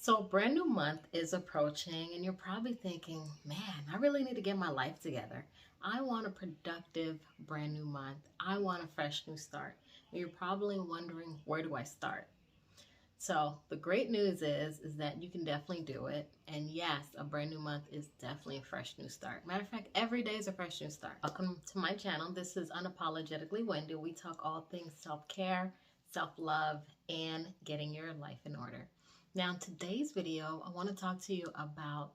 So, brand new month is approaching, and you're probably thinking, man, I really need to get my life together. I want a productive brand new month. I want a fresh new start. And you're probably wondering, where do I start? So, the great news is that you can definitely do it. And yes, a brand new month is definitely a fresh new start. Matter of fact, every day is a fresh new start. Welcome to my channel. This is Unapologetically Wendy. We talk all things self care, self love, and getting your life in order. Now, in today's video, I want to talk to you about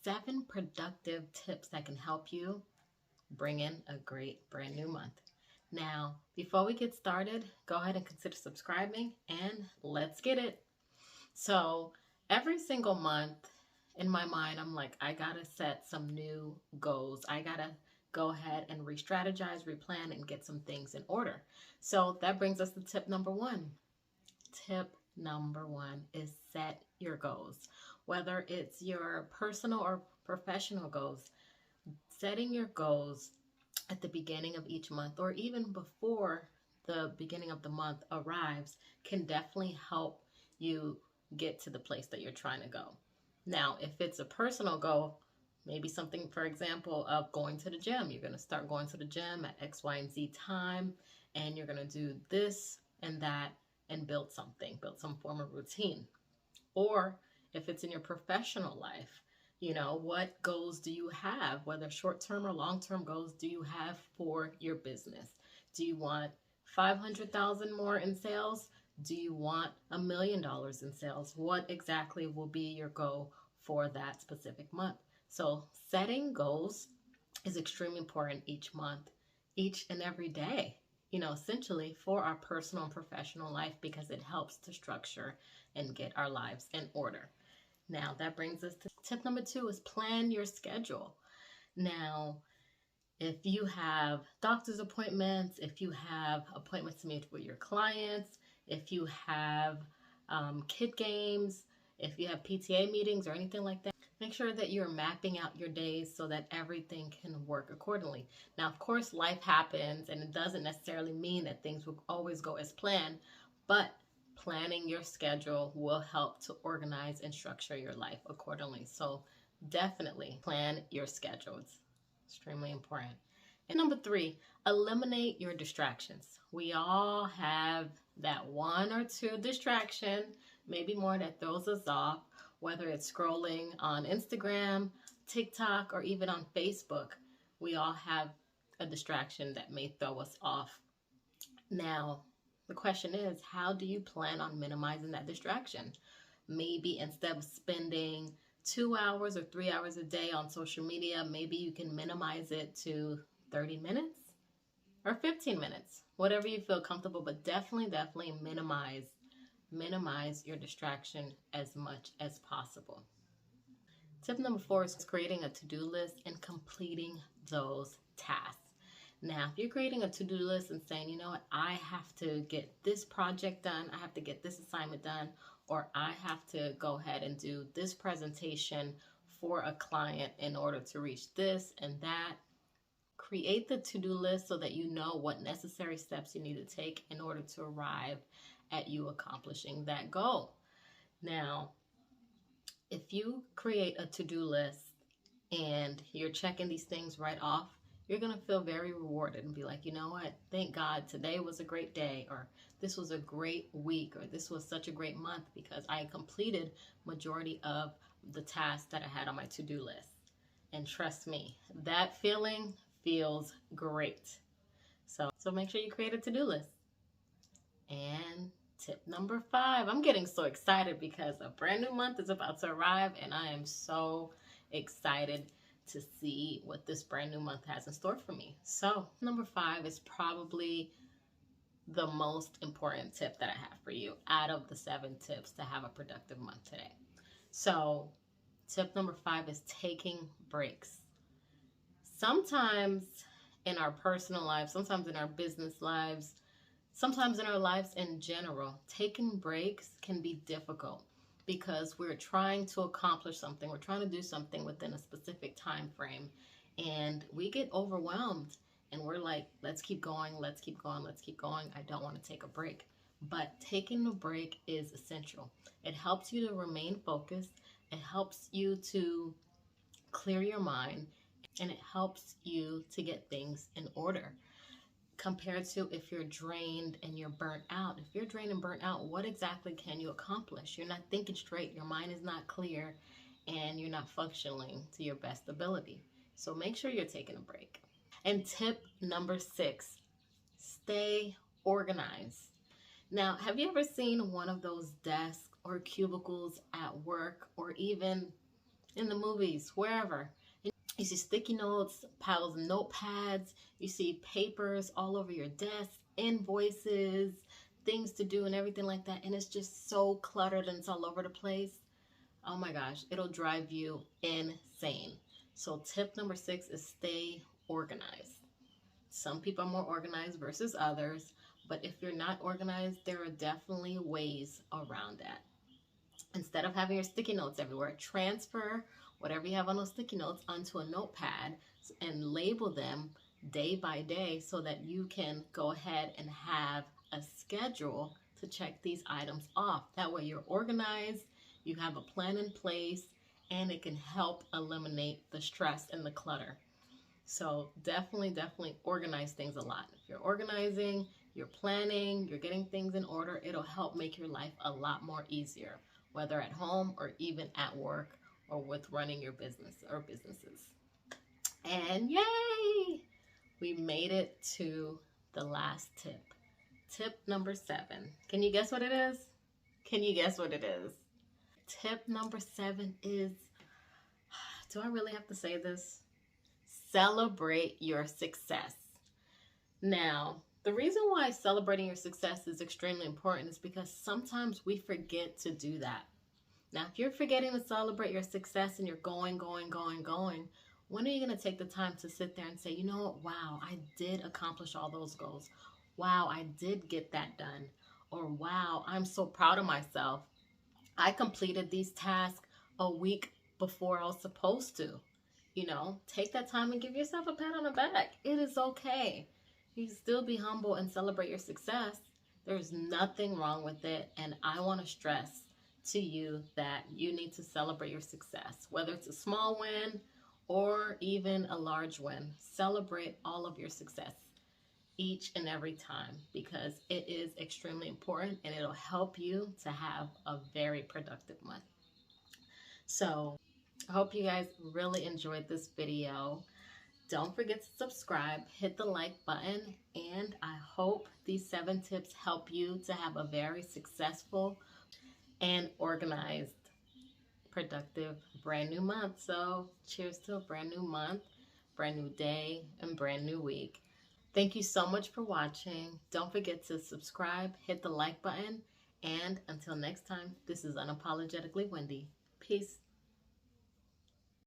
7 productive tips that can help you bring in a great brand new month. Now, before we get started, go ahead and consider subscribing and let's get it. So, every single month in my mind, I'm like, I gotta set some new goals. I gotta go ahead and re strategize, replan, and get some things in order. So, that brings us to tip number 1. Tip number 1 is set your goals. Whether it's your personal or professional goals, setting your goals at the beginning of each month or even before the beginning of the month arrives can definitely help you get to the place that you're trying to go. Now, if it's a personal goal, maybe something, for example, of going to the gym. You're going to start going to the gym at X, Y, and Z time, and you're going to do this and that and build some form of routine. Or if it's in your professional life, what goals do you have? Whether short-term or long-term goals do you have for your business? Do you want 500,000 more in sales? Do you want $1 million in sales? What exactly will be your goal for that specific month? So setting goals is extremely important each month, each and every day, essentially for our personal and professional life because it helps to structure and get our lives in order. Now, that brings us to tip number 2 is plan your schedule. Now, if you have doctor's appointments, if you have appointments to meet with your clients, if you have kid games, if you have PTA meetings or anything like that, make sure that you're mapping out your days so that everything can work accordingly. Now, of course, life happens and it doesn't necessarily mean that things will always go as planned, but planning your schedule will help to organize and structure your life accordingly. So definitely plan your schedule. It's extremely important. And number 3, eliminate your distractions. We all have that 1 or 2 distraction, maybe more, that throws us off, whether it's scrolling on Instagram, TikTok, or even on Facebook. We all have a distraction that may throw us off. Now, the question is, how do you plan on minimizing that distraction? Maybe instead of spending 2 hours or 3 hours a day on social media, maybe you can minimize it to 30 minutes or 15 minutes, whatever you feel comfortable, but definitely minimize your distraction as much as possible. Tip number 4 is creating a to-do list and completing those tasks. Now, if you're creating a to-do list and saying, you know what, I have to get this project done, I have to get this assignment done, or I have to go ahead and do this presentation for a client in order to reach this and that, create the to-do list so that you know what necessary steps you need to take in order to arrive at you accomplishing that goal. Now, if you create a to-do list and you're checking these things right off, you're going to feel very rewarded and be like, you know what, thank God today was a great day, or this was a great week, or this was such a great month because I completed majority of the tasks that I had on my to-do list. And trust me, that feeling feels great. So make sure you create a to-do list. And tip number 5, I'm getting so excited because a brand new month is about to arrive and I am so excited to see what this brand new month has in store for me. So number 5 is probably the most important tip that I have for you out of the 7 tips to have a productive month today. So tip number 5 is taking breaks. Sometimes in our personal lives, sometimes in our business lives, sometimes in our lives in general, taking breaks can be difficult because we're trying to accomplish something. We're trying to do something within a specific time frame, and we get overwhelmed and we're like, let's keep going, let's keep going, let's keep going. I don't want to take a break. but taking a break is essential. It helps you to remain focused, it helps you to clear your mind, and it helps you to get things in order. Compared to if you're drained and you're burnt out. If you're drained and burnt out, what exactly can you accomplish? You're not thinking straight, your mind is not clear, and you're not functioning to your best ability. So make sure you're taking a break. And tip number 6, stay organized. Now, have you ever seen one of those desks or cubicles at work or even in the movies, wherever? You see sticky notes, piles of notepads, you see papers all over your desk, invoices, things to do, and everything like that. And it's just so cluttered and it's all over the place. Oh my gosh, it'll drive you insane. So, tip number 6 is stay organized. Some people are more organized versus others, but if you're not organized, there are definitely ways around that. Instead of having your sticky notes everywhere, transfer whatever you have on those sticky notes onto a notepad and label them day by day so that you can go ahead and have a schedule to check these items off. That way you're organized, you have a plan in place, and it can help eliminate the stress and the clutter. So definitely organize things a lot. If you're organizing, you're planning, you're getting things in order, it'll help make your life a lot more easier, whether at home or even at work or with running your business or businesses. And yay! We made it to the last tip. Tip number 7. Can you guess what it is? Can you guess what it is? Tip number 7 is, do I really have to say this? Celebrate your success. Now, the reason why celebrating your success is extremely important is because sometimes we forget to do that. Now, if you're forgetting to celebrate your success and you're going, when are you going to take the time to sit there and say, you know what, wow, I did accomplish all those goals. Wow, I did get that done. Or wow, I'm so proud of myself. I completed these tasks a week before I was supposed to. Take that time and give yourself a pat on the back. It is okay. You still be humble and celebrate your success. There's nothing wrong with it. And I want to stress to you that you need to celebrate your success, whether it's a small win or even a large win. Celebrate all of your success each and every time because it is extremely important and it'll help you to have a very productive month. So I hope you guys really enjoyed this video. Don't forget to subscribe, hit the like button, and I hope these 7 tips help you to have a very successful and organized, productive, brand new month. So cheers to a brand new month, brand new day, and brand new week. Thank you so much for watching. Don't forget to subscribe, hit the like button, and until next time, this is Unapologetically Wendy. Peace.